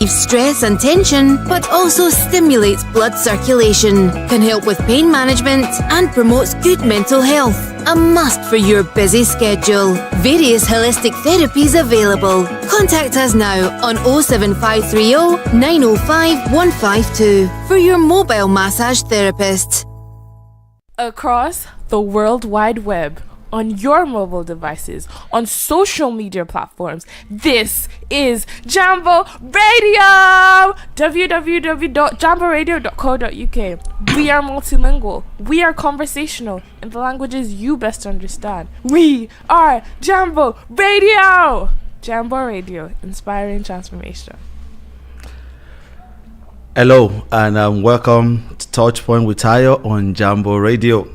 Stress and tension, but also stimulates blood circulation, can help with pain management, and promotes good mental health. A must for your busy schedule. Various holistic therapies available. Contact us now on 07530 905 152 for your mobile massage therapist. Across the World Wide Web, on your mobile devices, on social media platforms, this is Jambo Radio! www.jamboradio.co.uk. We are multilingual. We are conversational in the languages you best understand. We are Jambo Radio! Jambo Radio, inspiring transformation. Hello, and welcome to Touchpoint with Tayo on Jambo Radio,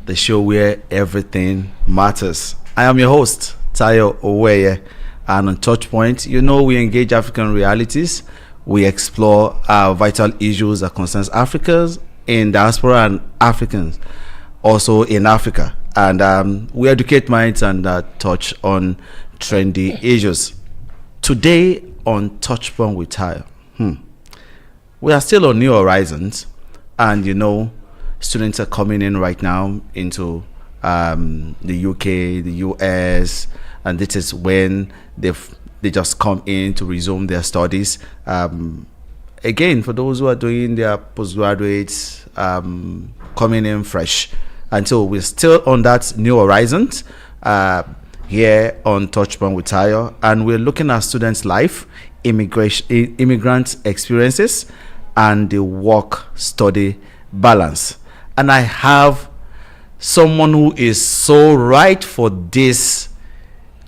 the show where everything matters. I am your host, Tayo Oweye, and on Touchpoint, we engage African realities. We explore vital issues that concerns Africans in diaspora and Africans also in Africa. And we educate minds and touch on trendy issues. Today on Touchpoint with Tayo, we are still on New Horizons, and students are coming in right now into the UK, the US, and this is when they just come in to resume their studies. Again, for those who are doing their postgraduates, coming in fresh. And so we're still on that New Horizons here on Touchpoint with Tayo, and we're looking at students' life, immigrant experiences, and the work-study balance. And I have someone who is so right for this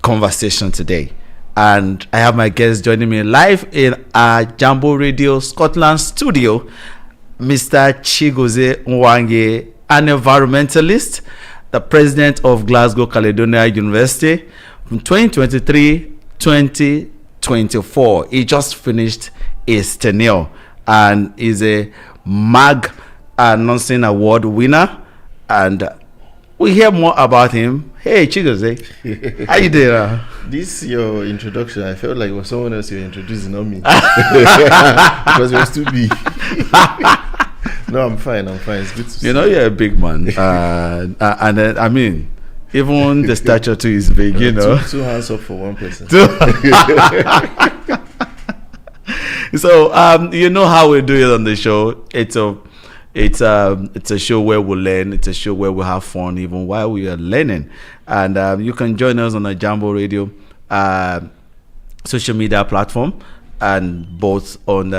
conversation today. And I have my guest joining me live in our Jambo Radio Scotland studio, Mr. Chigozie Nwange, an environmentalist, the president of Glasgow Caledonia University from 2023-2024. He just finished his tenure and is a MAG Nonsen Award winner, and we hear more about him. Hey, Chigozie, how you doing? This your introduction, I felt like it was someone else you were introducing, not me. Because it was too big. No, I'm fine. It's good to see you. You're a big man. And I mean, even the stature too is big, Two hands up for one person. So, how we do it on the show. It's a show where we learn. It's a show where we have fun, even while we are learning. And you can join us on the Jambo Radio social media platform, and both on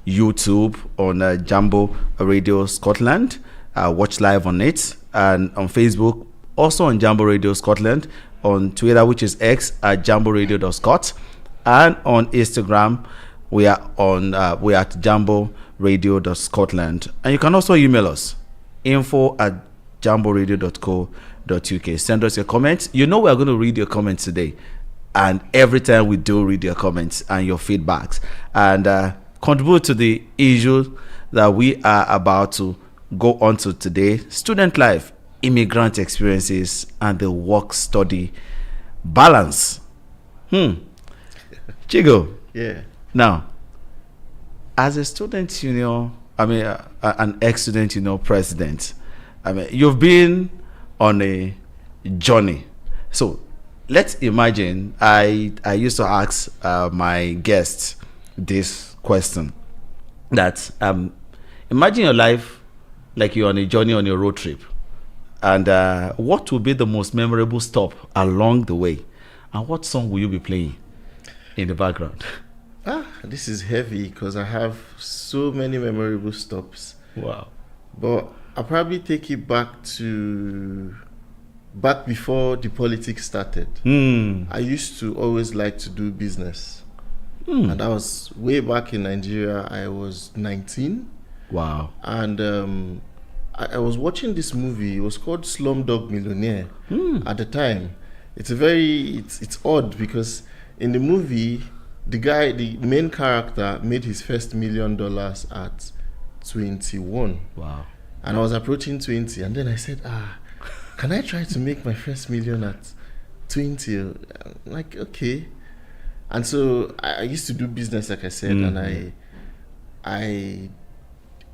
YouTube on Jambo Radio Scotland. Watch live on it, and on Facebook, also on Jambo Radio Scotland. On Twitter, which is X at jamboradio.scot, and on Instagram, we are at jamboradio.scotland. And you can also email us, info@jamboradio.co.uk. Send us your comments. We are going to read your comments today, and every time we do read your comments and your feedbacks, and contribute to the issue that we are about to go on to today: student life, immigrant experiences, and the work-study balance. Chigo. Yeah. Now, as a student union, an ex-student union president, you've been on a journey. So let's imagine, I used to ask my guests this question, that imagine your life like you're on a journey, on your road trip, and what will be the most memorable stop along the way, and what song will you be playing in the background? This is heavy because I have so many memorable stops. Wow. But I'll probably take it back before the politics started. I used to always like to do business. And that was way back in Nigeria. I was 19. Wow. And I was watching this movie. It was called Slumdog Millionaire at the time. It's odd because in the movie, the main character made his first $1 million at 21. Wow. And I was approaching 20, and then I said, can I try to make my first million at 20? I'm like, okay. And so I used to do business, like I said, and I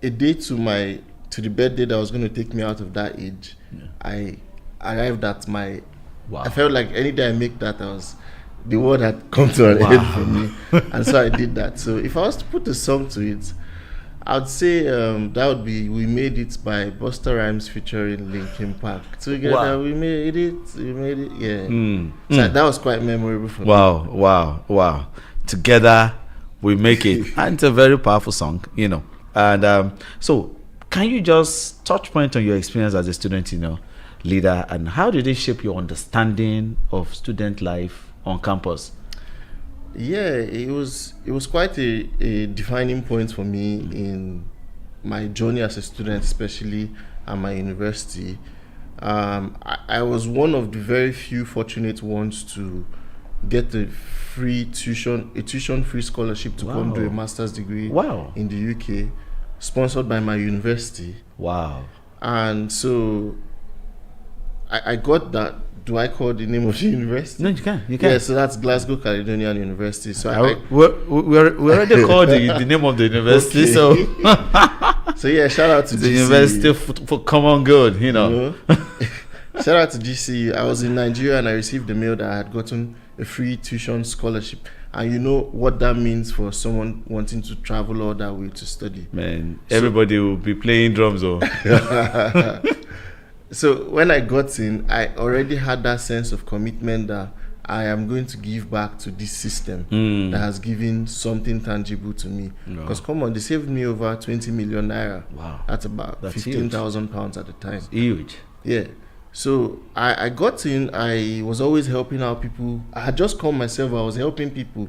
a day to the birthday that was going to take me out of that age, I arrived at my. Wow. I felt like any day I make that, the world had come to an end for me, and so I did that. So if I was to put a song to it, I'd say that would be "We Made It" by Busta Rhymes featuring Linkin Park. Together we made it, yeah. So that was quite memorable for me. Wow. Together we make it. And it's a very powerful song, you know. And so can you just touch point on your experience as a student, you know, leader, and how did it shape your understanding of student life on campus? Yeah, it was quite a defining point for me in my journey as a student, especially at my university. I was one of the very few fortunate ones to get a tuition-free scholarship to come do a master's degree in the UK, sponsored by my university. Wow. And so I got that. Do I call the name of the university? No, you can. Yeah, so that's Glasgow Caledonian University. So we already called the name of the university. Okay. So so yeah, shout out to the GCU. University for Common Good, you know. Shout out to GCU. I was in Nigeria and I received the mail that I had gotten a free tuition scholarship. And you know what that means for someone wanting to travel all that way to study. Man, everybody will be playing drums. So when I got in, I already had that sense of commitment that I am going to give back to this system that has given something tangible to me. Because come on, they saved me over 20 million naira. Wow. That's about 15,000 pounds at the time. That's huge. Yeah. So I got in, I was always helping out people. I had just come myself, I was helping people.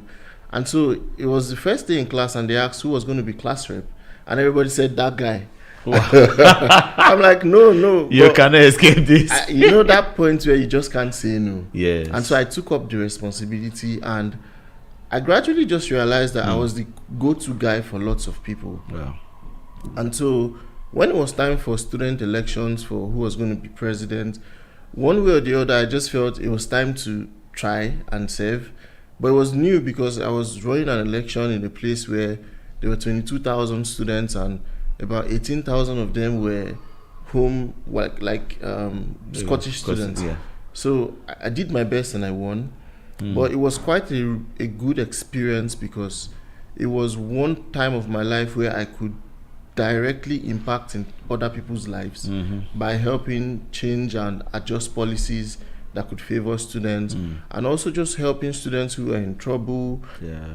And so it was the first day in class and they asked who was going to be class rep. And everybody said, that guy. Wow. I'm like, no. You cannot escape this. You know that point where you just can't say no. Yes. And so I took up the responsibility and I gradually just realized that I was the go-to guy for lots of people. Wow. And so when it was time for student elections for who was going to be president, one way or the other, I just felt it was time to try and serve. But it was new because I was running an election in a place where there were 22,000 students and about 18,000 of them were home, Scottish students. Yeah. So I did my best and I won. But it was quite a good experience because it was one time of my life where I could directly impact in other people's lives by helping change and adjust policies that could favor students, and also just helping students who are in trouble,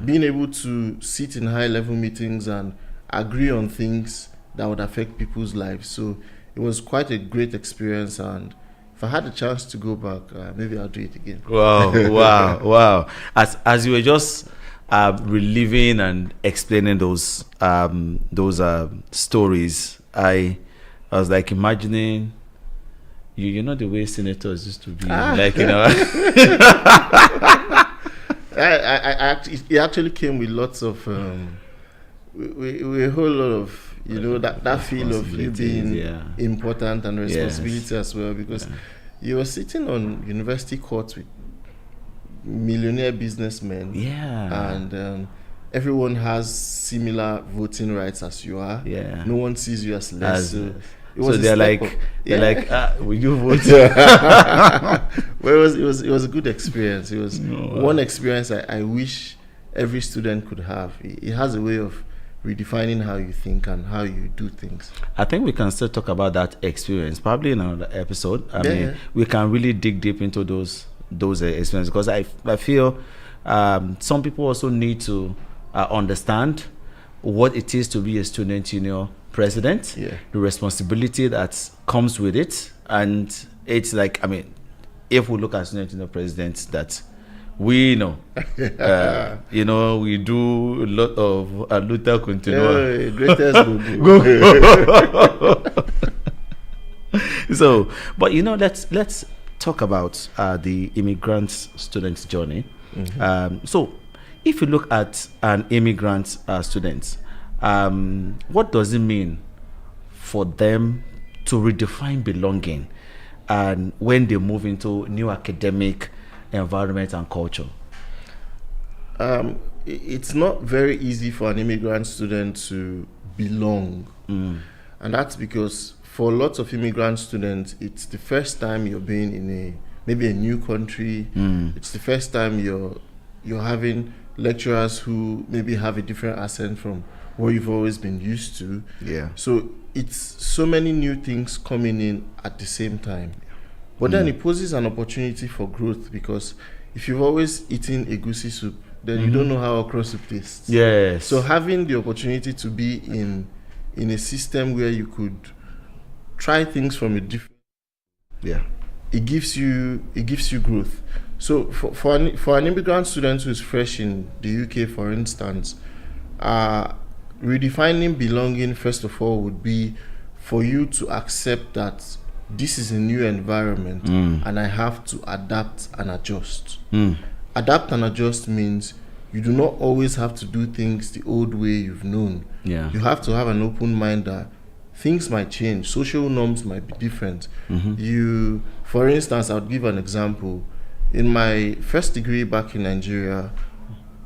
being able to sit in high-level meetings and agree on things that would affect people's lives. So it was quite a great experience, and if I had a chance to go back, maybe I'll do it again. Wow. As you were just reliving and explaining those stories, I was like imagining you know the way senators used to be, like, you know. It actually came with lots of with a whole lot of, you know, that feel of you being important and responsibility as well, because you were sitting on university courts with millionaire businessmen, and everyone has similar voting rights as you are. No one sees you as less. So they're like, will you vote? Well, it was a good experience. It was one experience I wish every student could have. It has a way of redefining how you think and how you do things. I think we can still talk about that experience probably in another episode. I mean, we can really dig deep into those experiences, because I feel some people also need to understand what it is to be a student union president, the responsibility that comes with it. And it's like, I mean, if we look at student union presidents that we know, you know, we do a lot of Luther Continua. So, but you know, let's talk about the immigrant students' journey. So, if you look at an immigrant student, what does it mean for them to redefine belonging, and when they move into new academic environment and culture? It's not very easy for an immigrant student to belong. And that's because for lots of immigrant students, it's the first time you're being in maybe a new country. It's the first time you're having lecturers who maybe have a different accent from what you've always been used to. Yeah. So it's so many new things coming in at the same time. But then it poses an opportunity for growth, because if you've always eaten egusi soup, then you don't know how okra soup tastes. Yes. So having the opportunity to be in a system where you could try things from a different, it gives you growth. So for an immigrant student who's fresh in the UK, for instance, redefining belonging, first of all, would be for you to accept that this is a new environment and I have to adapt and adjust. Adapt and adjust means you do not always have to do things the old way you've known. Yeah. You have to have an open mind that things might change, social norms might be different. For instance, I'll give an example. In my first degree back in Nigeria,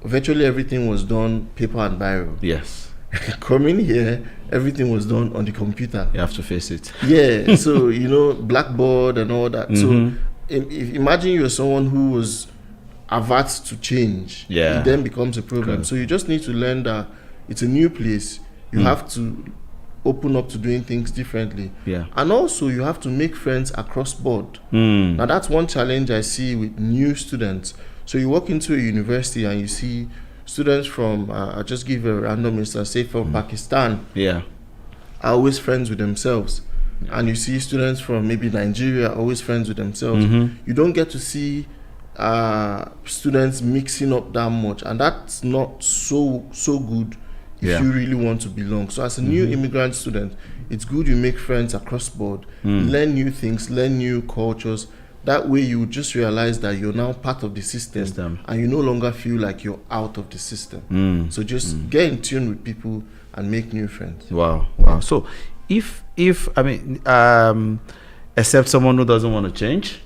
virtually everything was done paper and biro. Yes. Coming here, everything was done on the computer. You have to face it. Yeah, so blackboard and all that. So imagine you're someone who was averse to change. Yeah. It then becomes a problem. Correct. So you just need to learn that it's a new place. You have to open up to doing things differently. Yeah. And also you have to make friends across board. Now that's one challenge I see with new students. So you walk into a university and you see students from, I'll just give a random instance, say from Pakistan, Yeah. are always friends with themselves. And you see students from maybe Nigeria always friends with themselves. You don't get to see students mixing up that much, and that's not so good if you really want to belong. So as a new immigrant student, it's good you make friends across board, learn new things, learn new cultures. That way you just realize that you're now part of the system and you no longer feel like you're out of the system. So just get in tune with people and make new friends. Wow. So if I mean, except someone who doesn't want to change,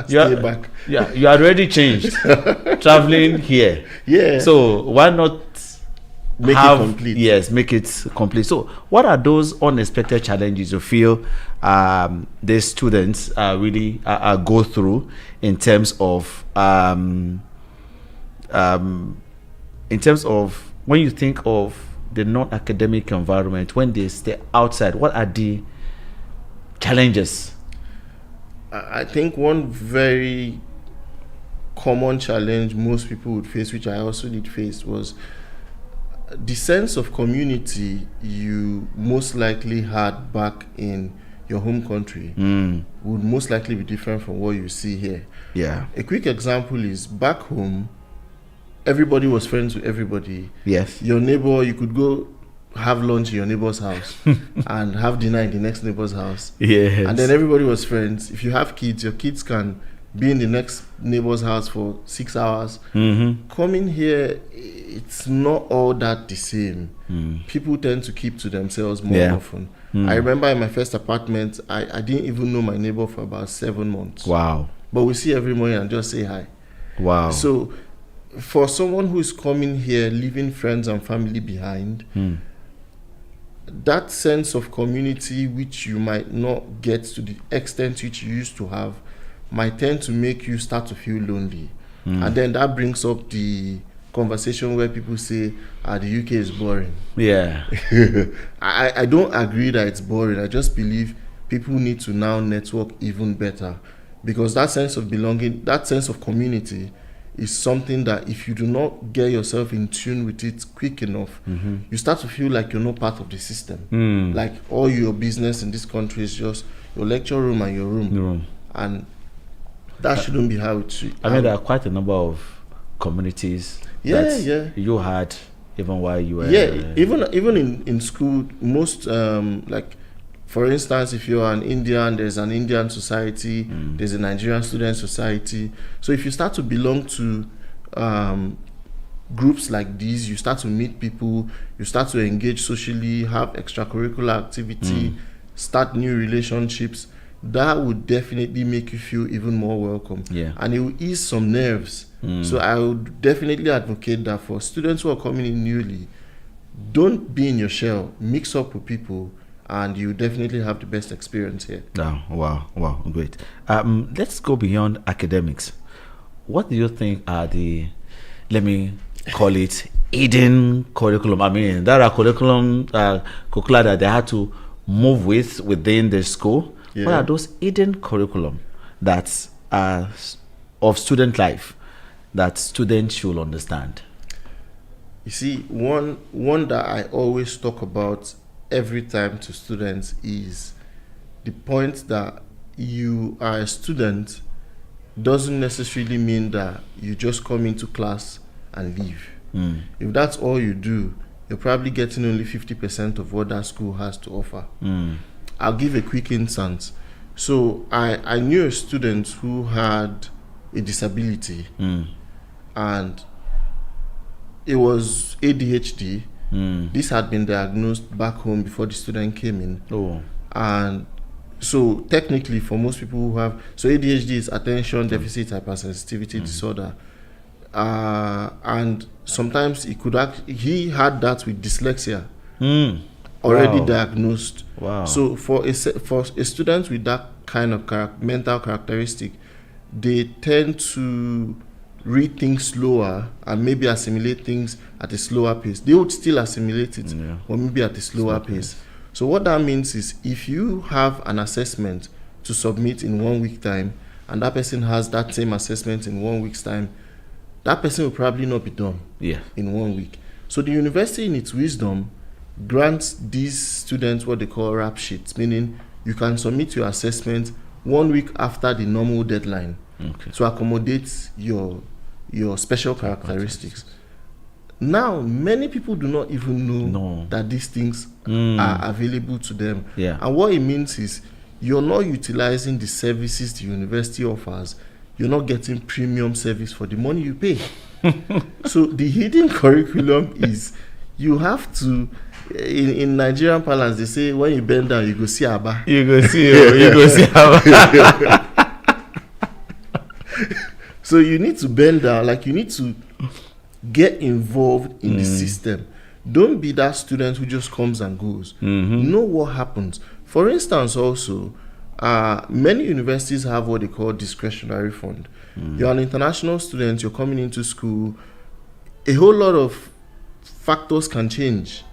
Stay back. Yeah, you are already changed. Traveling here. Yeah. So why not Make it complete. Yes, make it complete. So what are those unexpected challenges you feel the students really go through in terms of when you think of the non-academic environment, when they stay outside, what are the challenges? I think one very common challenge most people would face, which I also did face, was the sense of community you most likely had back in your home country would most likely be different from what you see here. Yeah. A quick example is back home, everybody was friends with everybody. Yes. Your neighbor, you could go have lunch in your neighbor's house and have dinner in the next neighbor's house. Yes. And then everybody was friends. If you have kids, your kids can be in the next neighbor's house for 6 hours. Coming here, it's not all that the same. People tend to keep to themselves more often. I remember in my first apartment, I didn't even know my neighbor for about 7 months. Wow. But we see every morning and just say hi. Wow. So for someone who is coming here, leaving friends and family behind, that sense of community which you might not get to the extent which you used to have might tend to make you start to feel lonely. And then that brings up the conversation where people say, the UK is boring. Yeah. I don't agree that it's boring. I just believe people need to now network even better, because that sense of belonging, that sense of community is something that if you do not get yourself in tune with it quick enough, you start to feel like you're not part of the system. Like all your business in this country is just your lecture room and your room. And that shouldn't be how it should. I mean, there are quite a number of communities that you had even while you were... even in school, most, like, for instance, if you're an Indian, there's an Indian society, there's a Nigerian student society. So if you start to belong to groups like these, you start to meet people, you start to engage socially, have extracurricular activity, start new relationships, that would definitely make you feel even more welcome. Yeah. And it will ease some nerves. So I would definitely advocate that for students who are coming in newly, don't be in your shell, mix up with people, and you definitely have the best experience here. Oh, wow, great. Let's go beyond academics. What do you think are the, let me call it, hidden curriculum? I mean, there are curricula that they had to move within the school. Yeah. What are those hidden curriculum that are of student life that students should understand? You see, one that I always talk about every time to students is the point that you are a student doesn't necessarily mean that you just come into class and leave. If that's all you do, you're probably getting only 50% of what that school has to offer. I'll give a quick instance. So I knew a student who had a disability, and it was ADHD. This had been diagnosed back home before the student came in. And so technically for most people who have, so ADHD is attention deficit hypersensitivity disorder. And sometimes he had that with dyslexia already diagnosed. So for a student with that kind of mental characteristic, they tend to read things slower and maybe assimilate things at a slower pace. They would still assimilate it, but maybe at a slower pace. So what that means is, if you have an assessment to submit in 1 week time, and that person has that same assessment in 1 week's time, that person will probably not be done in 1 week. So the university, in its wisdom, grants these students what they call rap sheets, meaning you can submit your assessment 1 week after the normal deadline to accommodate your special characteristics. Now, many people do not even know that these things are available to them. And what it means is, you're not utilizing the services the university offers. You're not getting premium service for the money you pay. So the hidden curriculum is, you have to, in Nigerian parlance, they say, when you bend down, you go see Abba. You go see Abba. So you need to bend down, like you need to get involved in the system. Don't be that student who just comes and goes. Know what happens. For instance, also, many universities have what they call discretionary fund. You're an international student, you're coming into school, a whole lot of factors can change.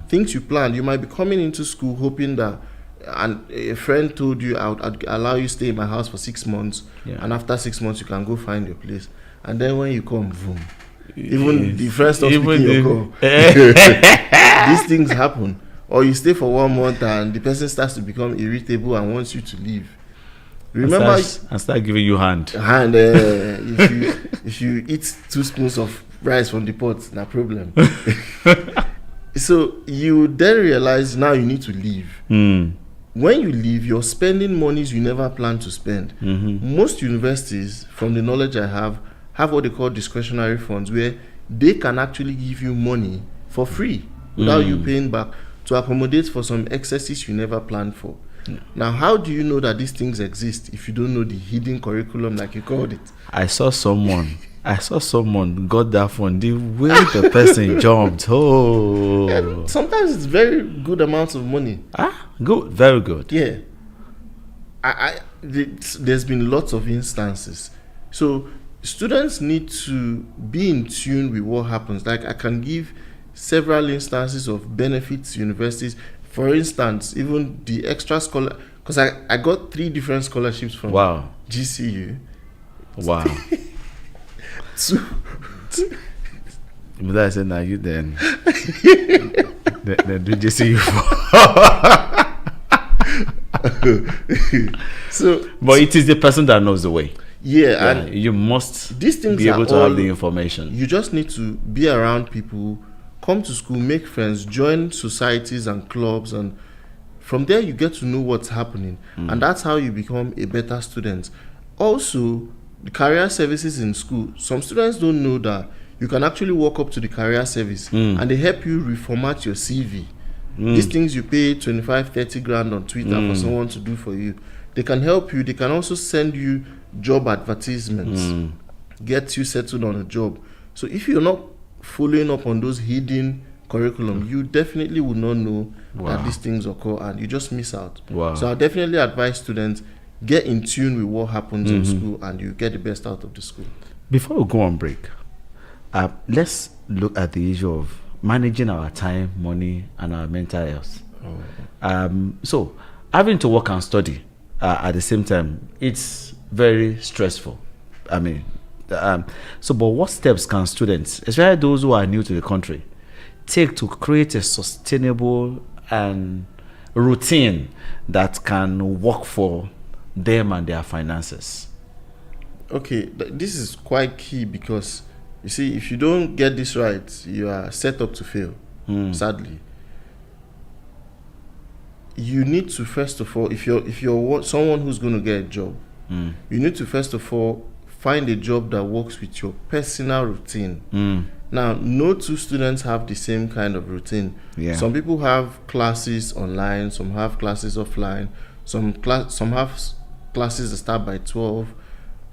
Things you planned, you might be coming into school hoping that, and a friend told you, I'd allow you stay in my house for 6 months, and after 6 months you can go find your place. And then when you come, boom, even the friend stops picking your call. These things happen. Or you stay for 1 month and the person starts to become irritable and wants you to leave. Remember, and start giving you hand. If you eat 2 spoons of rice from the pot, no problem. So you then realize now you need to leave. When you leave, you're spending monies you never planned to spend. Most universities, from the knowledge I have what they call discretionary funds, where they can actually give you money for free without you paying back, to accommodate for some excesses you never planned for. Now, how do you know that these things exist if you don't know the hidden curriculum, like you called it? I saw someone got that phone. The way the person jumped. And sometimes it's very good amounts of money. Good, very good. Yeah. There's been lots of instances. So students need to be in tune with what happens. Like, I can give several instances of benefits to universities. For instance, even the extra scholar, because I got 3 different scholarships from GCU. Wow. But I said, now you then do GCU So, but it is the person that knows the way. Yeah, and you must these things be able to have the information. You just need to be around people, come to school, make friends, join societies and clubs, and from there you get to know what's happening. And that's how you become a better student. Also, the career services in school, some students don't know that you can actually walk up to the career service and they help you reformat your CV. These things you pay 25-30 grand on Twitter for someone to do for you. They can help you. They can also send you job advertisements, get you settled on a job. So if you're not following up on those hidden curriculum, you definitely will not know that these things occur, and you just miss out. So I definitely advise students, get in tune with what happens in school, and you get the best out of the school. Before we go on break, let's look at the issue of managing our time, money, and our mental health. So having to work and study at the same time, it's very stressful. I mean, but what steps can students, especially those who are new to the country, take to create a sustainable and routine that can work for them and their finances? Okay, this is quite key, because you see, if you don't get this right, you are set up to fail. Sadly, you need to, first of all, if you're someone who's going to get a job, you need to first of all find a job that works with your personal routine. Now, no two students have the same kind of routine. Some people have classes online, some have classes offline, some have classes that start by 12,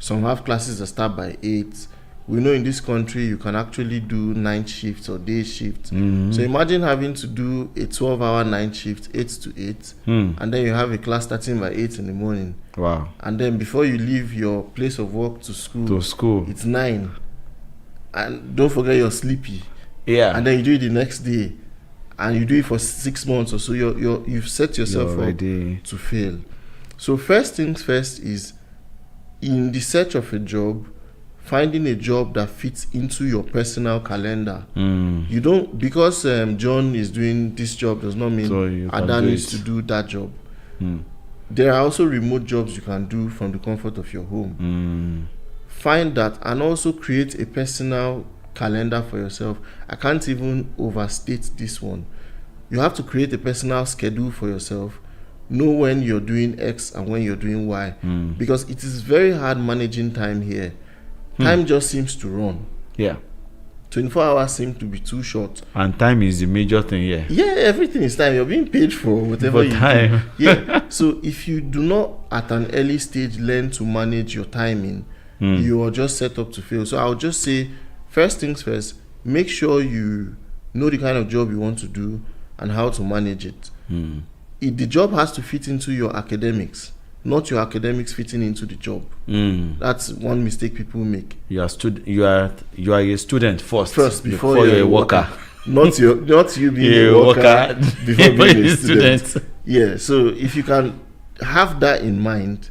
some have classes that start by 8. We know in this country you can actually do night shifts or day shifts. So imagine having to do a 12-hour night shift, 8 to 8, and then you have a class starting by 8 in the morning. Wow. And then before you leave your place of work to school, it's 9. And don't forget you're sleepy. And then you do it the next day, and you do it for 6 months or so. You've set yourself up to fail. So first things first is, in the search of a job, finding a job that fits into your personal calendar. You don't, because John is doing this job does not mean Ada needs to do that job. There are also remote jobs you can do from the comfort of your home. Find that, and also create a personal calendar for yourself. I can't even overstate this one. You have to create a personal schedule for yourself. Know when you're doing X and when you're doing Y, because it is very hard managing time here. Time just seems to run. 24 hours seem to be too short. And time is the major thing here. Everything is time. You're being paid for whatever you time. do. So if you do not at an early stage learn to manage your timing, you are just set up to fail. So I'll just say, first things first, make sure you know the kind of job you want to do and how to manage it. The job has to fit into your academics, not your academics fitting into the job. That's one mistake people make. You are a student first before you're a worker. Not you being a worker before being a student. So if you can have that in mind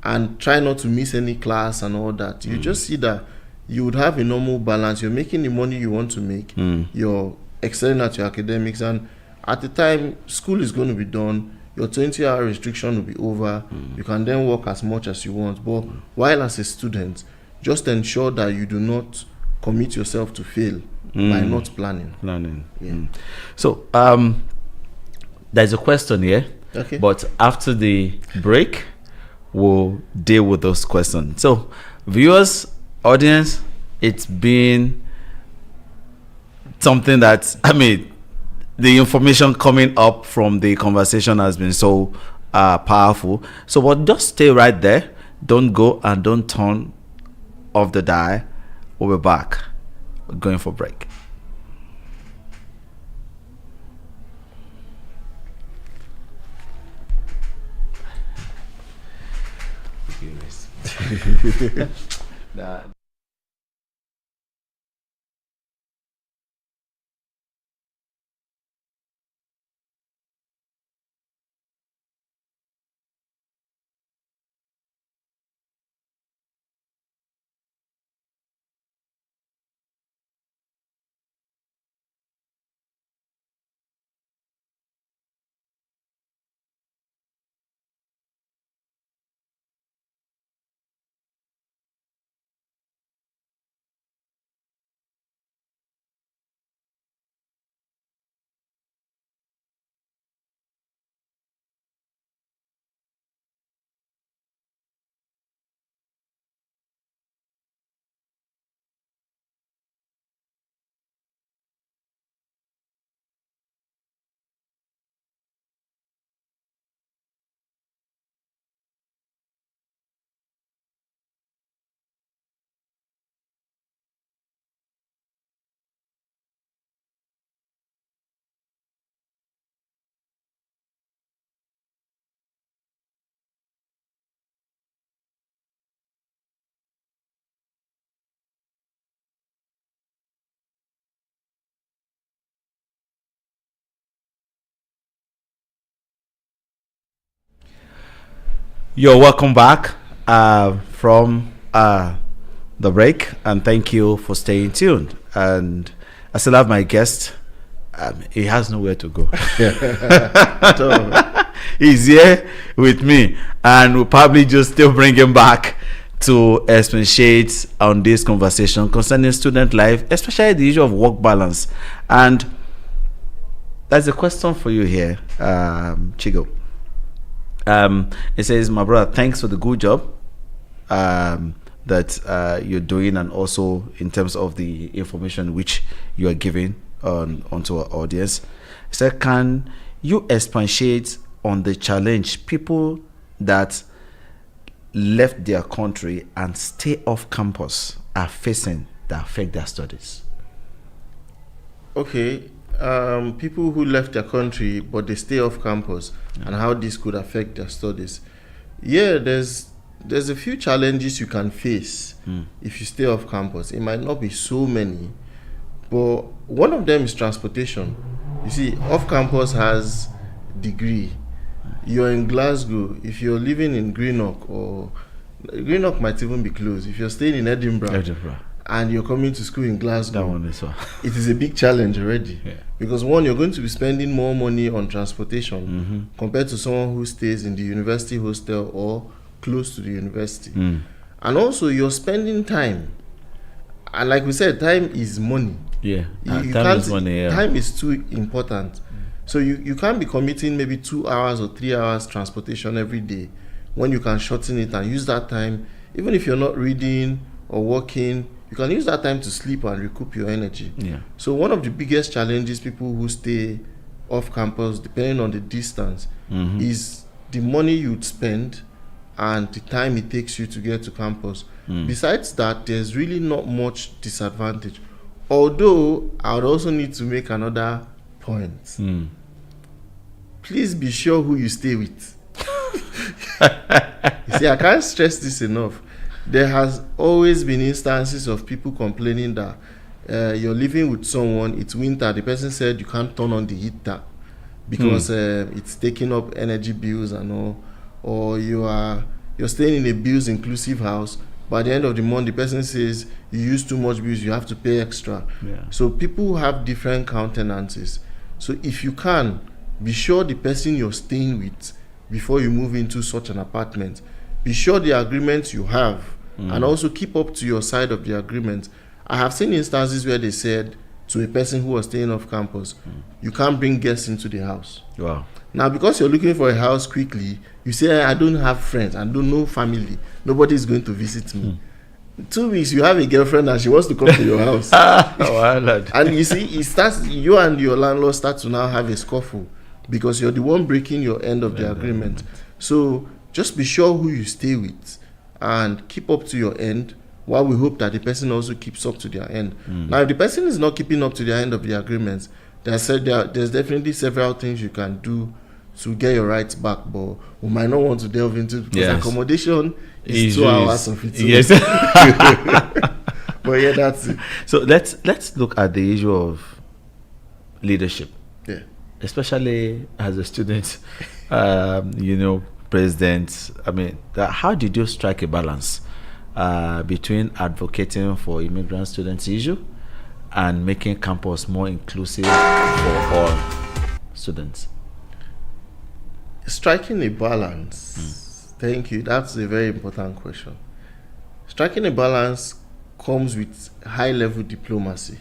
and try not to miss any class and all that, you just see that you would have a normal balance. You're making the money you want to make. You're excelling at your academics, and at the time school is going to be done, your 20-hour restriction will be over. You can then work as much as you want. But while as a student, just ensure that you do not commit yourself to fail by not planning. So there's a question here, but after the break we'll deal with those questions. So viewers, audience, it's been something that, the information coming up from the conversation has been so powerful. So but just stay right there. Don't go and don't turn off the dial. We'll be back. We're going for break. You're welcome back from the break, and thank you for staying tuned. And I still have my guest. He has nowhere to go. He's here with me, and we'll probably just still bring him back to expatiate on this conversation concerning student life, especially the issue of work balance. And there's a question for you here, Chigo. It says, my brother, thanks for the good job that you're doing, and also in terms of the information which you are giving onto our audience. It said, can you expatiate on the challenge people that left their country and stay off campus are facing that affect their studies? Okay. People who left their country but they stay off campus, and how this could affect their studies. Yeah, there's a few challenges you can face if you stay off campus. It might not be so many, but one of them is transportation. You see, off campus has degree. You're in Glasgow. If you're living in Greenock, or Greenock might even be close. If you're staying in Edinburgh. And you're coming to school in Glasgow, that one is it is a big challenge already. Because one, you're going to be spending more money on transportation compared to someone who stays in the university hostel or close to the university. And also, you're spending time. And like we said, time is money. Time is money. Time is too important. So you can't be committing maybe 2 hours or 3 hours transportation every day, when you can shorten it and use that time, even if you're not reading or working. You can use that time to sleep and recoup your energy. So one of the biggest challenges people who stay off campus, depending on the distance, is the money you'd spend and the time it takes you to get to campus. Besides that, there's really not much disadvantage. Although, I would also need to make another point. Please be sure who you stay with. You see, I can't stress this enough. There has always been instances of people complaining that you're living with someone, it's winter, the person said you can't turn on the heater because it's taking up energy bills and all, or you're staying in a bills inclusive house, by the end of the month the person says you use too much bills, you have to pay extra. So people have different countenances. So if you can, be sure the person you're staying with before you move into such an apartment, be sure the agreements you have, and also keep up to your side of the agreement. I have seen instances where they said to a person who was staying off campus, you can't bring guests into the house. Now, because you're looking for a house quickly, you say, I don't have friends, I don't know family, nobody is going to visit me. 2 weeks, you have a girlfriend and she wants to come to your house. And you see, you and your landlord start to now have a scuffle because you're the one breaking your end of the agreement. So just be sure who you stay with and keep up to your end, while we hope that the person also keeps up to their end. Now, if the person is not keeping up to the end of the agreement, there's definitely several things you can do to get your rights back, but we might not want to delve into it because accommodation is 2 hours of it. But yeah, that's it. So let's look at the issue of leadership. Especially as a student, president. I mean, how did you strike a balance between advocating for immigrant students' issue and making campus more inclusive for all students? Striking a balance. Thank you. That's a very important question. Striking a balance comes with high-level diplomacy.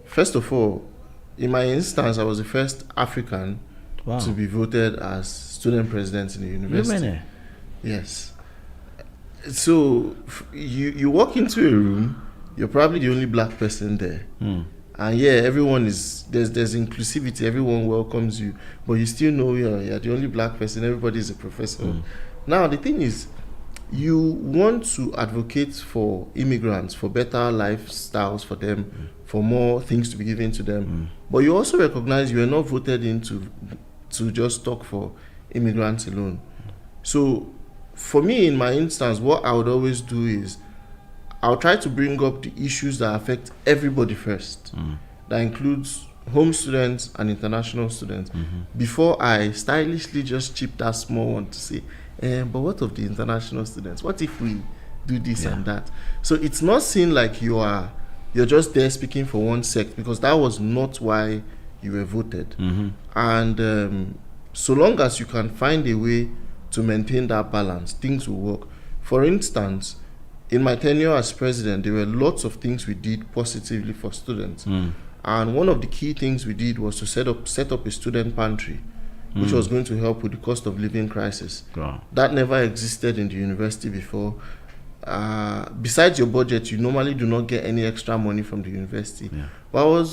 First of all, in my instance, I was the first African to be voted as student president in the university. Yes. So you walk into a room, you're probably the only black person there. And everyone is, there's inclusivity, everyone welcomes you, but you still know you're the only black person, everybody's a professor. Now, the thing is, you want to advocate for immigrants, for better lifestyles for them, for more things to be given to them. But you also recognize you are not voted in to just talk for immigrants alone. So for me, in my instance, what I would always do is I'll try to bring up the issues that affect everybody first. That includes home students and international students before I stylishly just chip that small one to say, but what of the international students? What if we do this and that? So it's not seen like you're just there speaking for one sect, because that was not why you were voted. And so long as you can find a way to maintain that balance, things will work. For instance, in my tenure as president, there were lots of things we did positively for students. And one of the key things we did was to set up a student pantry, which was going to help with the cost of living crisis. Wow. That never existed in the university before. Besides your budget, you normally do not get any extra money from the university. But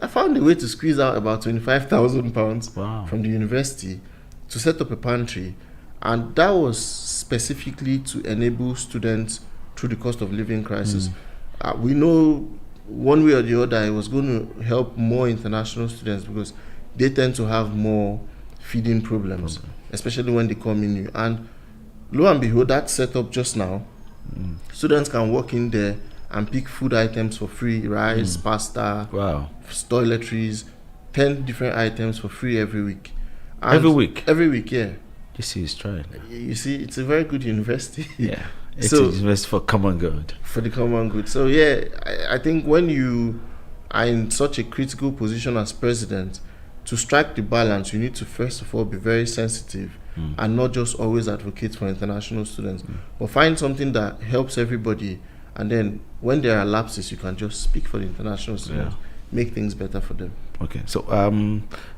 I found a way to squeeze out about £25,000 from the university to set up a pantry. And that was specifically to enable students through the cost of living crisis. We know one way or the other it was going to help more international students, because they tend to have more feeding problems, especially when they come in new. And lo and behold, that set up just now. Students can walk in there and pick food items for free: rice, pasta, toiletries, 10 different items for free every week. And every week? Every week, yeah. You see, it's trying. You see, it's a very good university. Yeah. It's a university for common good. For the common good. So, yeah, I think when you are in such a critical position as president, to strike the balance, you need to first of all be very sensitive and not just always advocate for international students, but find something that helps everybody. And then when there are lapses, you can just speak for the international students, make things better for them. Okay, so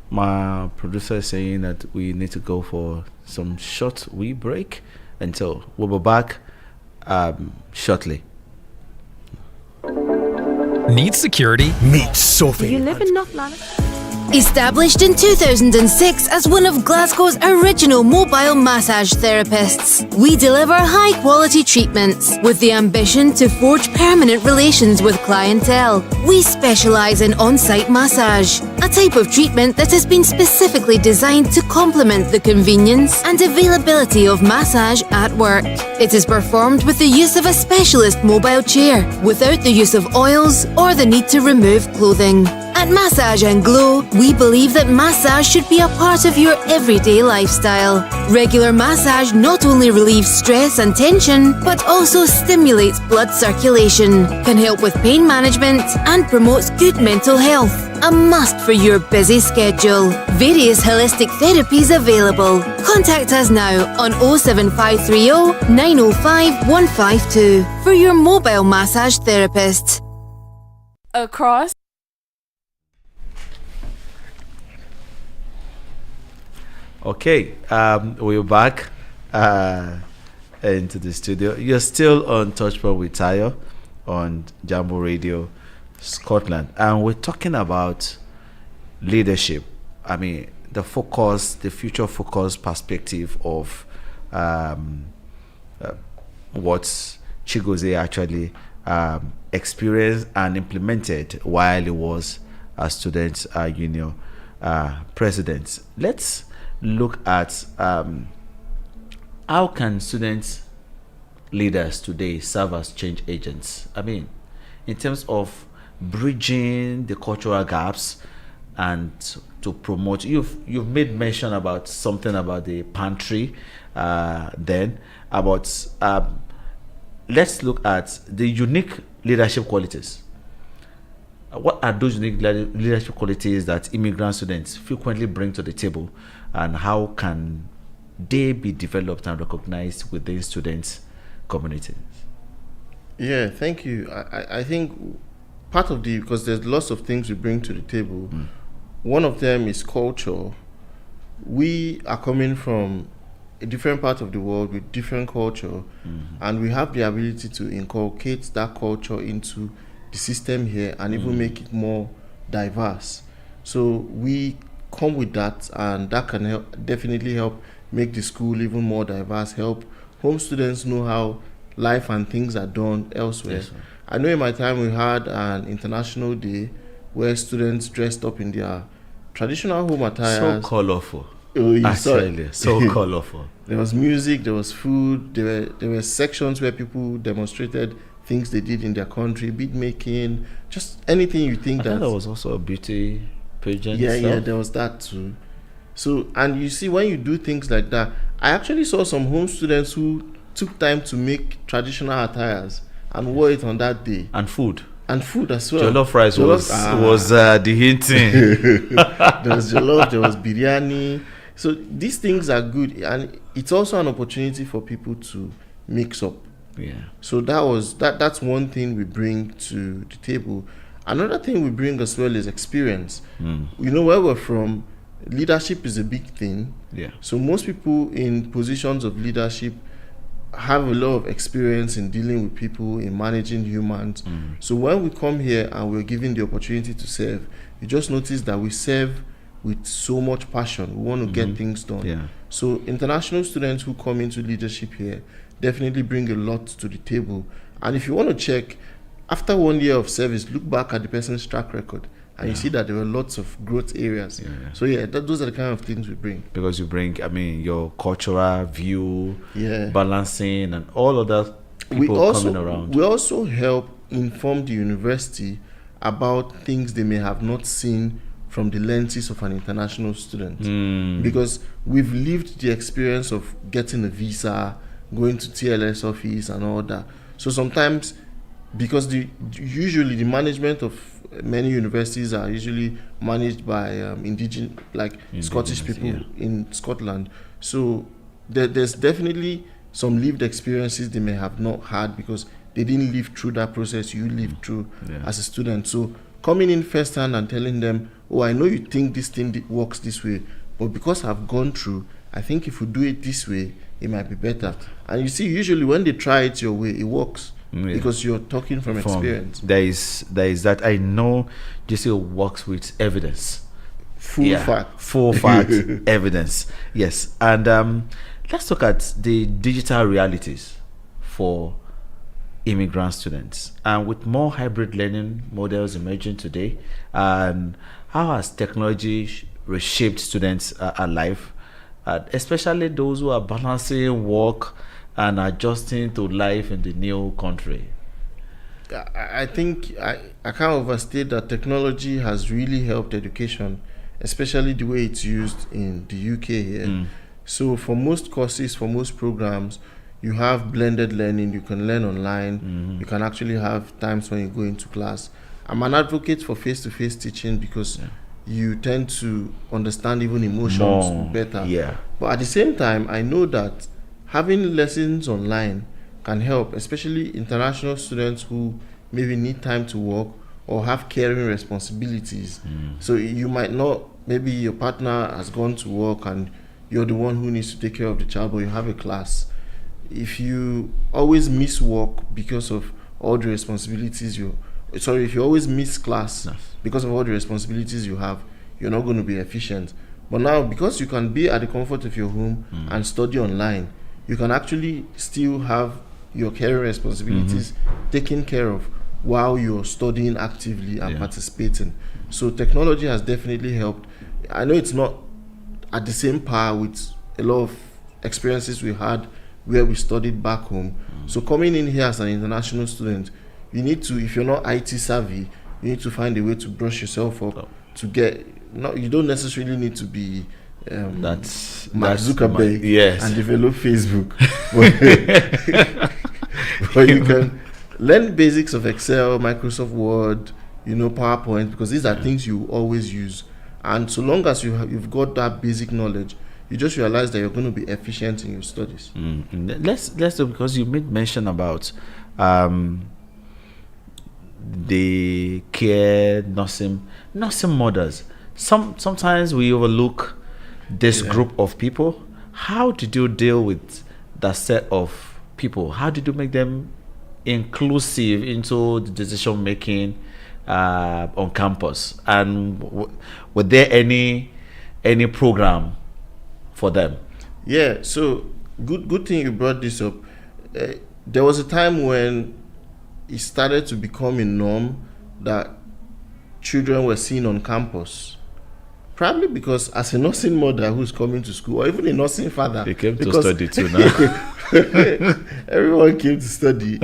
my producer is saying that we need to go for some short wee break, and so we'll be back shortly. Need security? Meet Sophie. Do you live in North Lanark? Established in 2006 as one of Glasgow's original mobile massage therapists, we deliver high-quality treatments with the ambition to forge permanent relations with clientele. We specialise in on-site massage, a type of treatment that has been specifically designed to complement the convenience and availability of massage at work. It is performed with the use of a specialist mobile chair, without the use of oils or the need to remove clothing. At Massage and Glow, we believe that massage should be a part of your everyday lifestyle. Regular massage not only relieves stress and tension, but also stimulates blood circulation, can help with pain management, and promotes good mental health. A must for your busy schedule. Various holistic therapies available. Contact us now on 07530 905 152 for your mobile massage therapist. Across. Okay, we're back into the studio. You're still on Touchpoint with Tayo on Jambo Radio Scotland, and we're talking about leadership. I mean, the future focus perspective of what Chigozie actually experienced and implemented while he was a student union president. Let's look at how can student leaders today serve as change agents. I mean, in terms of bridging the cultural gaps and to promote. You've made mention about something about the pantry. Then about let's look at the unique leadership qualities. What are those unique leadership qualities that immigrant students frequently bring to the table, and how can they be developed and recognized within students' communities? Yeah, thank you. I think part of because there's lots of things we bring to the table. One of them is culture. We are coming from a different part of the world with different culture, and we have the ability to inculcate that culture into the system here and even make it more diverse. So we come with that, and that can definitely help make the school even more diverse, help home students know how life and things are done elsewhere. Yes, I know in my time we had an international day where students dressed up in their traditional home attire. So colorful. Actually, so colorful. There was music, there was food, there were sections where people demonstrated things they did in their country, bead making, just anything you think I that. thought there was also a beauty pageant. Yeah, stuff. there was that too. So, and you see, when you do things like that, I actually saw some home students who took time to make traditional attires and wore it on that day. And food. And food as well. Jollof rice was the hinting. There was jollof, there was biryani. So these things are good, and it's also an opportunity for people to mix up. Yeah. So that's one thing we bring to the table. Another thing we bring as well is experience. You know, where we're from, leadership is a big thing. Yeah. So most people in positions of leadership have a lot of experience in dealing with people, in managing humans. So when we come here and we're given the opportunity to serve, you just notice that we serve with so much passion. We want to get things done. Yeah. So international students who come into leadership here definitely bring a lot to the table. And if you want to check, after 1 year of service, look back at the person's track record, and you see that there were lots of growth areas. So those are the kind of things we bring. Because you bring, your cultural view, Yeah. balancing, and all of that people coming around. We also help inform the university about things they may have not seen from the lenses of an international student. Because we've lived the experience of getting a visa, going to TLS office and all that. So sometimes, because usually the management of many universities are usually managed by indigenous Scottish people in Scotland. So there's definitely some lived experiences they may have not had because they didn't live through that process you lived through as a student. So coming in firsthand and telling them, oh, I know you think this thing works this way, but because I've gone through, I think if we do it this way, it might be better. And you see, usually when they try it your way, it works. Because you're talking from experience. There is that. I know JCO works with evidence. Full fact evidence. Yes. And let's look at the digital realities for immigrant students. And with more hybrid learning models emerging today, and how has technology reshaped students' life, especially those who are balancing work and adjusting to life in the new country? I think I can't overstate that technology has really helped education, especially the way it's used in the UK here. So for most courses, for most programs, you have blended learning. You can learn online. You can actually have times when you go into class. I'm an advocate for face-to-face teaching because you tend to understand even emotions better. Yeah. But at the same time, I know that having lessons online can help, especially international students who maybe need time to work or have caring responsibilities. So you might not, maybe your partner has gone to work and you're the one who needs to take care of the child, but you have a class. If you always miss work because of all the responsibilities if you always miss class because of all the responsibilities you have, you're not going to be efficient. But now, because you can be at the comfort of your home and study online, you can actually still have your career responsibilities taken care of while you're studying actively and participating. So technology has definitely helped. I know it's not at the same par with a lot of experiences we had where we studied back home. So coming in here as an international student, you need to, if you're not IT savvy, you need to find a way to brush yourself up to get. You don't necessarily need to be Mark Zuckerberg and develop Facebook. But you can learn basics of Excel, Microsoft Word, PowerPoint, because these are things you always use. And so long as you've got that basic knowledge, you just realize that you're going to be efficient in your studies. Let's do, because you made mention about the care nursing mothers. Sometimes we overlook this group of people. How did you deal with that set of people? How did you make them inclusive into the decision making on campus? And were there any program for them? Yeah, so good thing you brought this up. There was a time when it started to become a norm that children were seen on campus. Probably because as a nursing mother who's coming to school, or even a nursing father, they came to study too now. Everyone came to study.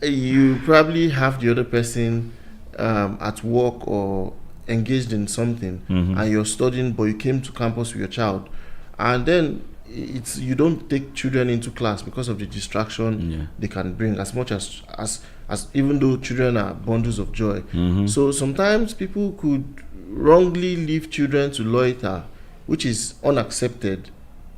You probably have the other person at work or engaged in something, and you're studying, but you came to campus with your child, and then you don't take children into class because of the distraction they can bring, as much as even though children are bundles of joy. So sometimes people could wrongly leave children to loiter, which is unaccepted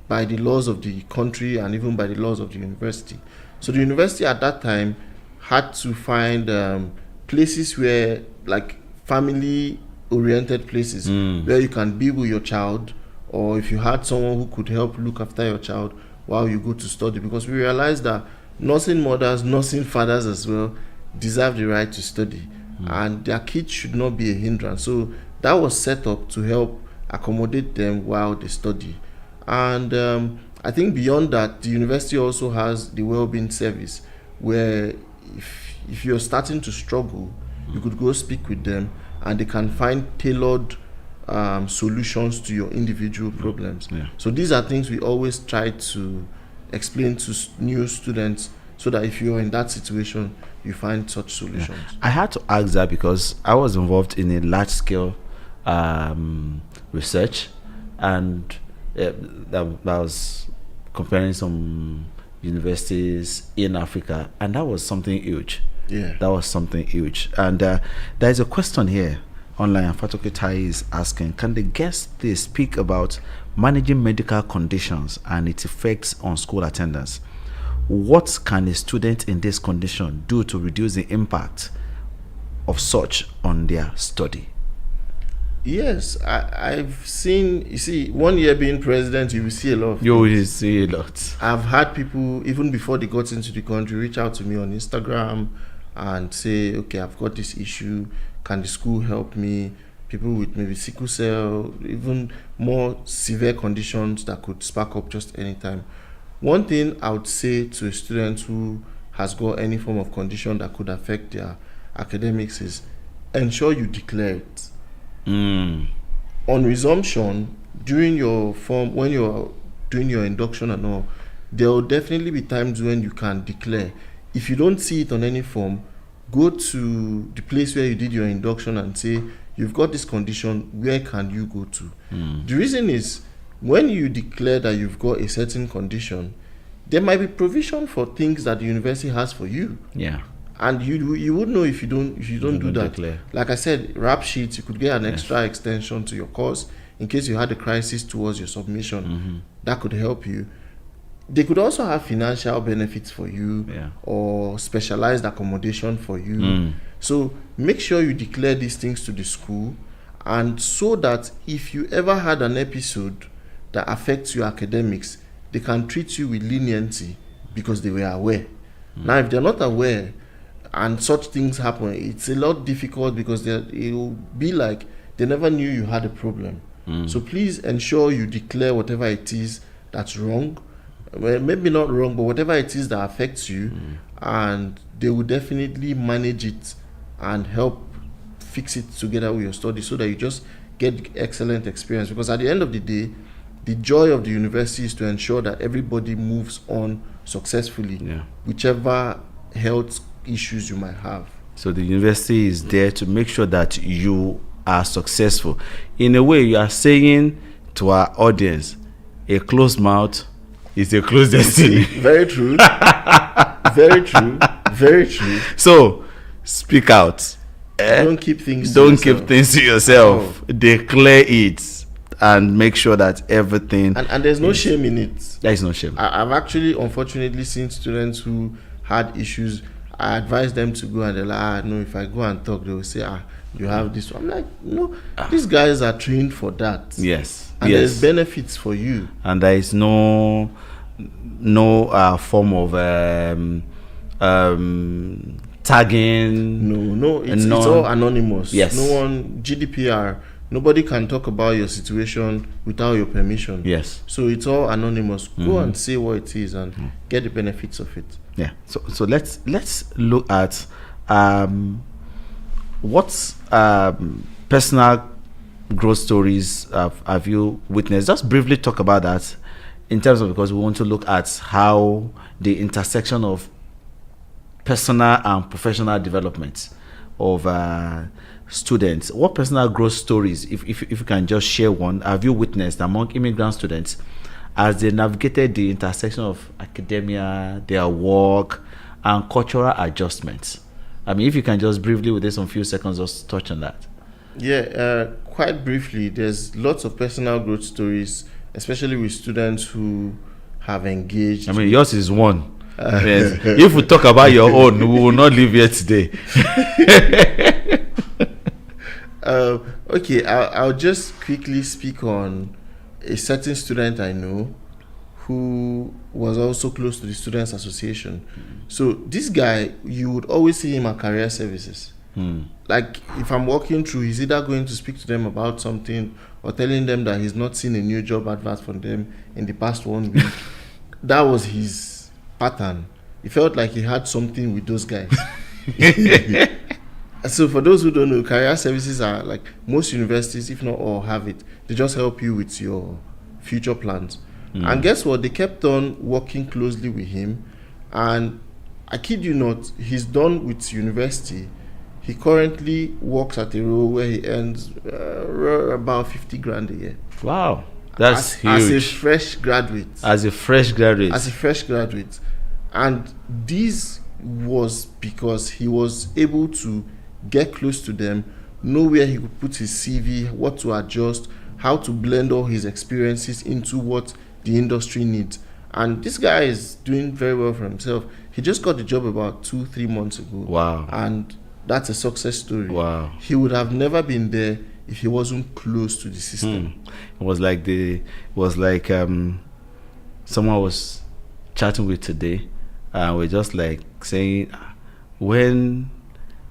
by the laws of the country and even by the laws of the university. So the university at that time had to find places where, like, family oriented places where you can be with your child, or if you had someone who could help look after your child while you go to study, because we realized that nursing mothers, nursing fathers as well deserve the right to study, and their kids should not be a hindrance. So that was set up to help accommodate them while they study. And I think beyond that, the university also has the well-being service, where if you're starting to struggle, you could go speak with them and they can find tailored solutions to your individual problems. So these are things we always try to explain to new students, so that if you're in that situation, you find such solutions. I had to ask that because I was involved in a large-scale research, and that was comparing some universities in Africa, and that was something huge. That was something huge. And there's a question here online. Fatoke Tai is asking, can the guests please speak about managing medical conditions and its effects on school attendance? What can a student in this condition do to reduce the impact of such on their study? Yes, I've seen, you see, 1 year being president, you will see a lot of You will things. see a lot. I've had people, even before they got into the country, reach out to me on Instagram and say, okay, I've got this issue, can the school help me? People with maybe sickle cell, even more severe conditions that could spark up just anytime. One thing I would say to a student who has got any form of condition that could affect their academics is ensure you declare it. On resumption, during your form, when you're doing your induction and all, there will definitely be times when you can declare. If you don't see it on any form, go to the place where you did your induction and say, you've got this condition, where can you go to? The reason is, when you declare that you've got a certain condition, there might be provision for things that the university has for you. And you would know if you don't do that. Declare. Like I said, rap sheets, you could get an extra extension to your course in case you had a crisis towards your submission. That could help you. They could also have financial benefits for you, or specialized accommodation for you. So make sure you declare these things to the school, and so that if you ever had an episode that affects your academics, they can treat you with leniency because they were aware. Now, if they're not aware and such things happen, it's a lot difficult, because it will be like they never knew you had a problem. So please ensure you declare whatever it is that's wrong. Well, maybe not wrong, but whatever it is that affects you, and they will definitely manage it and help fix it together with your study, so that you just get excellent experience. Because at the end of the day, the joy of the university is to ensure that everybody moves on successfully, whichever health issues you might have. So the university is there to make sure that you are successful. In a way, you are saying to our audience, a closed mouth is a closed destiny. Very true. Very true. Very true. So speak out. Don't keep things to yourself. Declare it and make sure that everything. And there's no shame in it. There is no shame. I've actually, unfortunately, seen students who had issues. I advise them to go, and they're like, no, if I go and talk, they will say, you have this. I'm like, no, these guys are trained for that. Yes. And there's benefits for you. And there is no form of tagging. No, it's all anonymous. Yes. No one, GDPR, nobody can talk about your situation without your permission. Yes. So it's all anonymous. Go and say what it is and get the benefits of it. Yeah. So let's look at what personal growth stories have you witnessed. Just briefly talk about that, in terms of, because we want to look at how the intersection of personal and professional development of students. What personal growth stories, if you can just share one, have you witnessed among immigrant students as they navigated the intersection of academia, their work, and cultural adjustments? I mean, if you can just briefly, within some few seconds, just touch on that. Yeah, quite briefly, there's lots of personal growth stories, especially with students who have engaged. I mean, yours is one. Yes. If we talk about your own, we will not live here today. Okay, I'll just quickly speak on a certain student I know who was also close to the Students Association. So this guy, you would always see him at career services. Like if I'm walking through, he's either going to speak to them about something or telling them that he's not seen a new job advert from them in the past 1 week. That was his pattern. He felt like he had something with those guys. So for those who don't know, career services are like most universities, if not all, have it. They just help you with your future plans. And guess what? They kept on working closely with him. And I kid you not, he's done with university. He currently works at a role where he earns about 50 grand a year. Wow, that's huge. As a fresh graduate. As a fresh graduate. And this was because he was able to get close to them, know where he could put his CV, what to adjust, how to blend all his experiences into what the industry needs. And this guy is doing very well for himself. He just got the job about 2-3 months ago. Wow. And that's a success story. Wow. He would have never been there if he wasn't close to the system. It was like someone was chatting with today, and we're just like saying, when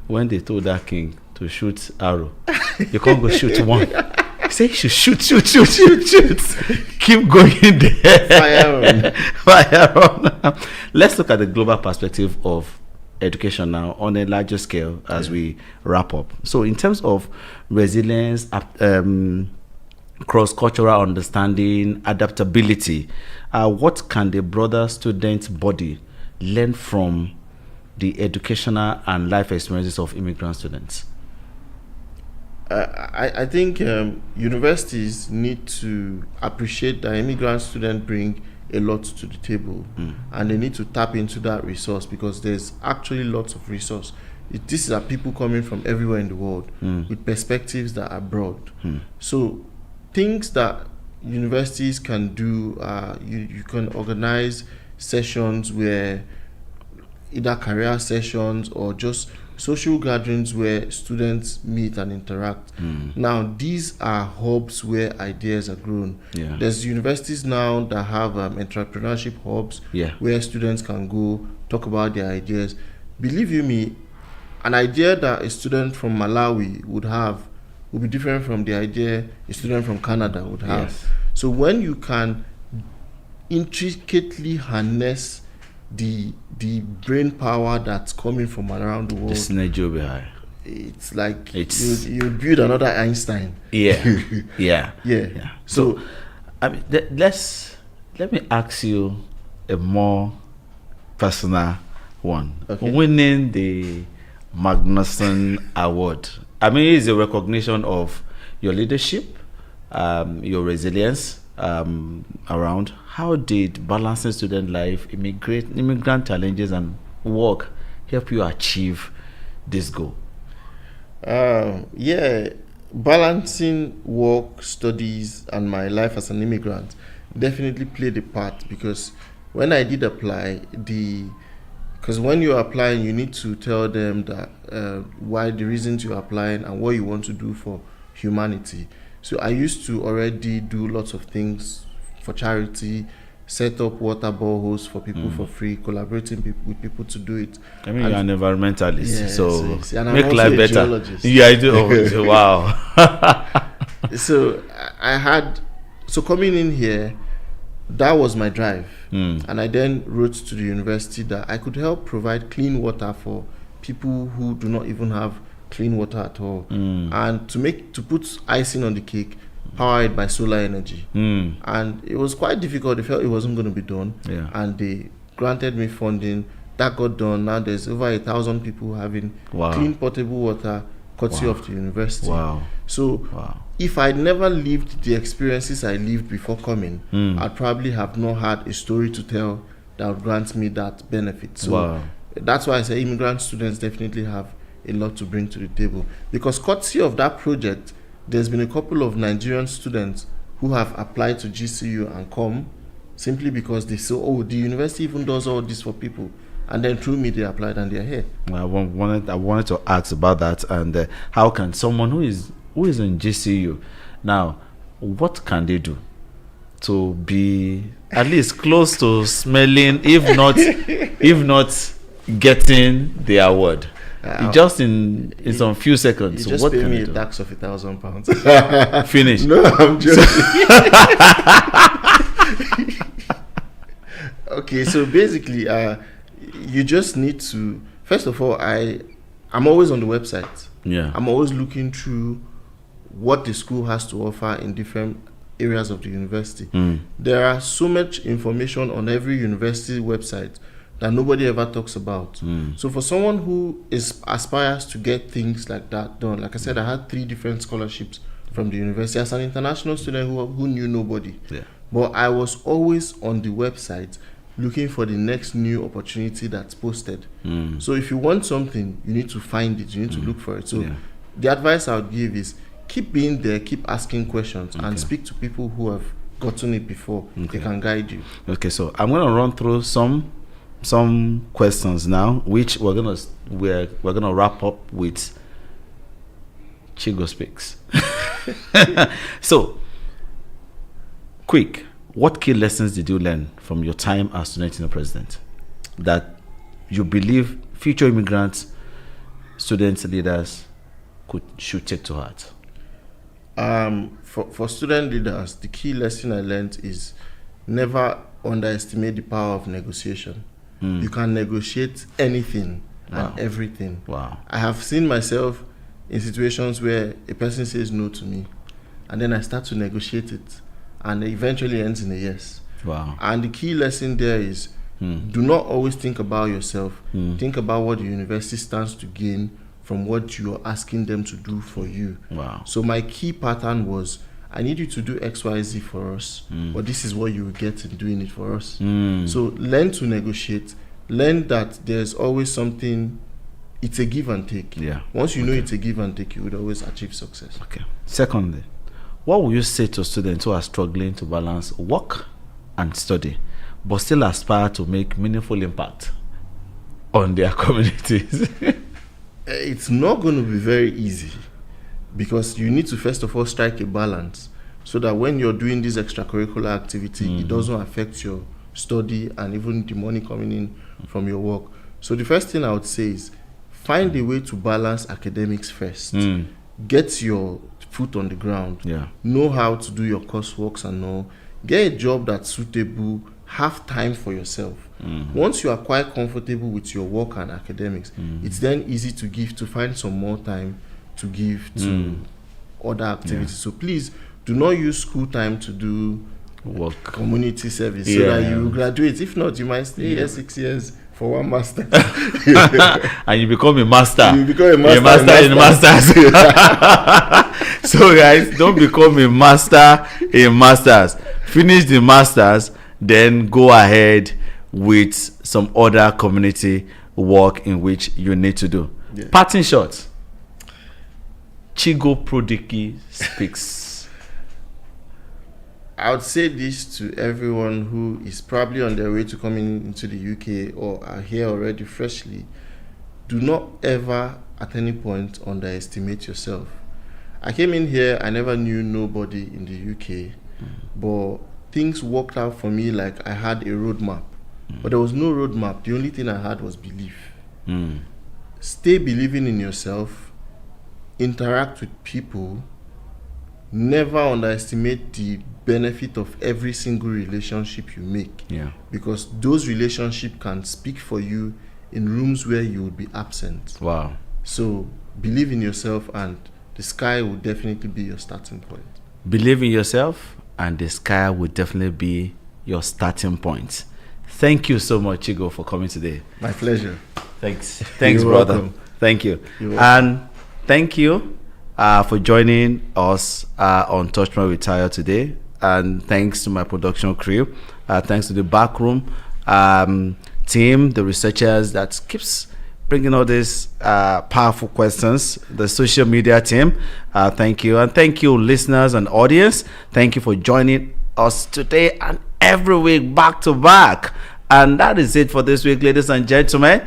they told that king to shoot arrow, you can't go shoot one. Say you should shoot. Keep going there. Fire on. Let's look at the global perspective of education now on a larger scale as we wrap up. So in terms of resilience, cross-cultural understanding, adaptability, what can the broader student body learn from the educational and life experiences of immigrant students? I think universities need to appreciate that immigrant students bring a lot to the table, and they need to tap into that resource, because there's actually lots of resource. These are people coming from everywhere in the world with perspectives that are broad. So things that universities can do, you can organize sessions where either career sessions or just social gatherings where students meet and interact. Now, these are hubs where ideas are grown. There's universities now that have entrepreneurship hubs where students can go talk about their ideas. Believe you me, an idea that a student from Malawi would have would be different from the idea a student from Canada would have. So when you can intricately harness the brain power that's coming from around the world, the synergy will be high. It's like you build another Einstein. Yeah. So I mean, let me ask you a more personal one. Winning the Magnuson Award, I mean, it's a recognition of your leadership, your resilience around. How did balancing student life, immigrant challenges, and work help you achieve this goal? Balancing work, studies, and my life as an immigrant definitely played a part, because when I did apply, because when you're applying, you need to tell them that why the reasons you're applying and what you want to do for humanity. So I used to already do lots of things for charity, set up water boreholes for people for free, collaborating with people to do it. I mean, you're an environmentalist, so and make I'm life better. Geologist. Yeah, I do. Wow. So coming in here, that was my drive. And I then wrote to the university that I could help provide clean water for people who do not even have clean water at all, and to put icing on the cake, powered by solar energy. And it was quite difficult. They felt it wasn't going to be done, and they granted me funding that got done. Now there's over 1,000 people having clean potable water courtesy of the university. So if I never lived the experiences I lived before coming, I'd probably have not had a story to tell that would grant me that benefit. So that's why I say immigrant students definitely have a lot to bring to the table. Because courtesy of that project, there's been a couple of Nigerian students who have applied to GCU and come simply because they say, oh, the university even does all this for people. And then through me, they applied and they're here. I wanted to ask about that. And how can someone who is in GCU now, what can they do to be at least close to smelling, if not getting the award? Just in some few seconds. You just what pay can me you a do? tax of £1,000. Finish. No, I'm joking. Okay, so basically, you just need to. First of all, I'm always on the website. Yeah. I'm always looking through what the school has to offer in different areas of the university. There are so much information on every university website that nobody ever talks about. So for someone who aspires to get things like that done, like I said, I had 3 different scholarships from the university as an international student who knew nobody. Yeah. But I was always on the website looking for the next new opportunity that's posted. So if you want something, you need to find it, you need to look for it. So the advice I would give is keep being there, keep asking questions, and speak to people who have gotten it before. They can guide you. Okay, so I'm going to run through some questions now, which we're gonna wrap up with Chigo Speaks. So, quick, what key lessons did you learn from your time as student union president that you believe future immigrants, students, leaders should take to heart? For student leaders, the key lesson I learned is never underestimate the power of negotiation. You can negotiate anything and everything. I have seen myself in situations where a person says no to me, and then I start to negotiate it, and it eventually ends in a yes. And the key lesson there is do not always think about yourself. Think about what the university stands to gain from what you are asking them to do for you. So my key pattern was, I need you to do XYZ for us, but this is what you will get in doing it for us. So learn to negotiate. Learn that there's always something, it's a give and take. Once you know it's a give and take, you would always achieve success. Okay. Secondly, what will you say to students who are struggling to balance work and study, but still aspire to make meaningful impact on their communities? It's not going to be very easy, because you need to first of all strike a balance so that when you're doing this extracurricular activity, it doesn't affect your study and even the money coming in from your work. So the first thing I would say is find a way to balance academics first. Get your foot on the ground. Know how to do your coursework and all. Get a job that's suitable. Have time for yourself. Once you are quite comfortable with your work and academics, it's then easy to find some more time to give to other activities. So please do not use school time to do work, community service, so that you graduate. If not, you might stay here 6 years for one master. And you become a master. You become a master in masters. So guys, don't become a master in masters. Finish the masters, then go ahead with some other community work in which you need to do. Parting shot. Chigo Prodiki Speaks. I would say this to everyone who is probably on their way to coming into the UK or are here already freshly. Do not ever at any point underestimate yourself. I came in here, I never knew nobody in the UK, but things worked out for me like I had a roadmap. But there was no roadmap. The only thing I had was belief. Stay believing in yourself. Interact with people. Never underestimate the benefit of every single relationship you make. Because those relationships can speak for you in rooms where you would be absent. So believe in yourself, and the sky will definitely be your starting point. Believe in yourself, and the sky will definitely be your starting point. Thank you so much, Chigo, for coming today. My pleasure. Thanks, You're brother. welcome. Thank you. You're welcome. And thank you for joining us on Touchpoint with Tayo today. And thanks to my production crew. Thanks to the backroom team, the researchers that keeps bringing all these powerful questions, the social media team. Thank you. And thank you, listeners and audience. Thank you for joining us today and every week back to back. And that is it for this week, ladies and gentlemen.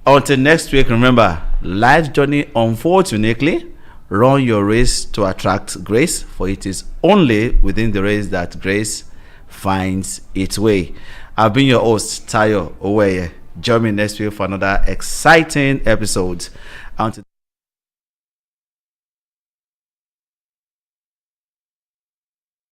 Until next week, remember, life's journey unfolds uniquely. Run your race to attract grace, for it is only within the race that grace finds its way. I've been your host, Tayo Oweye. Join me next week for another exciting episode. Until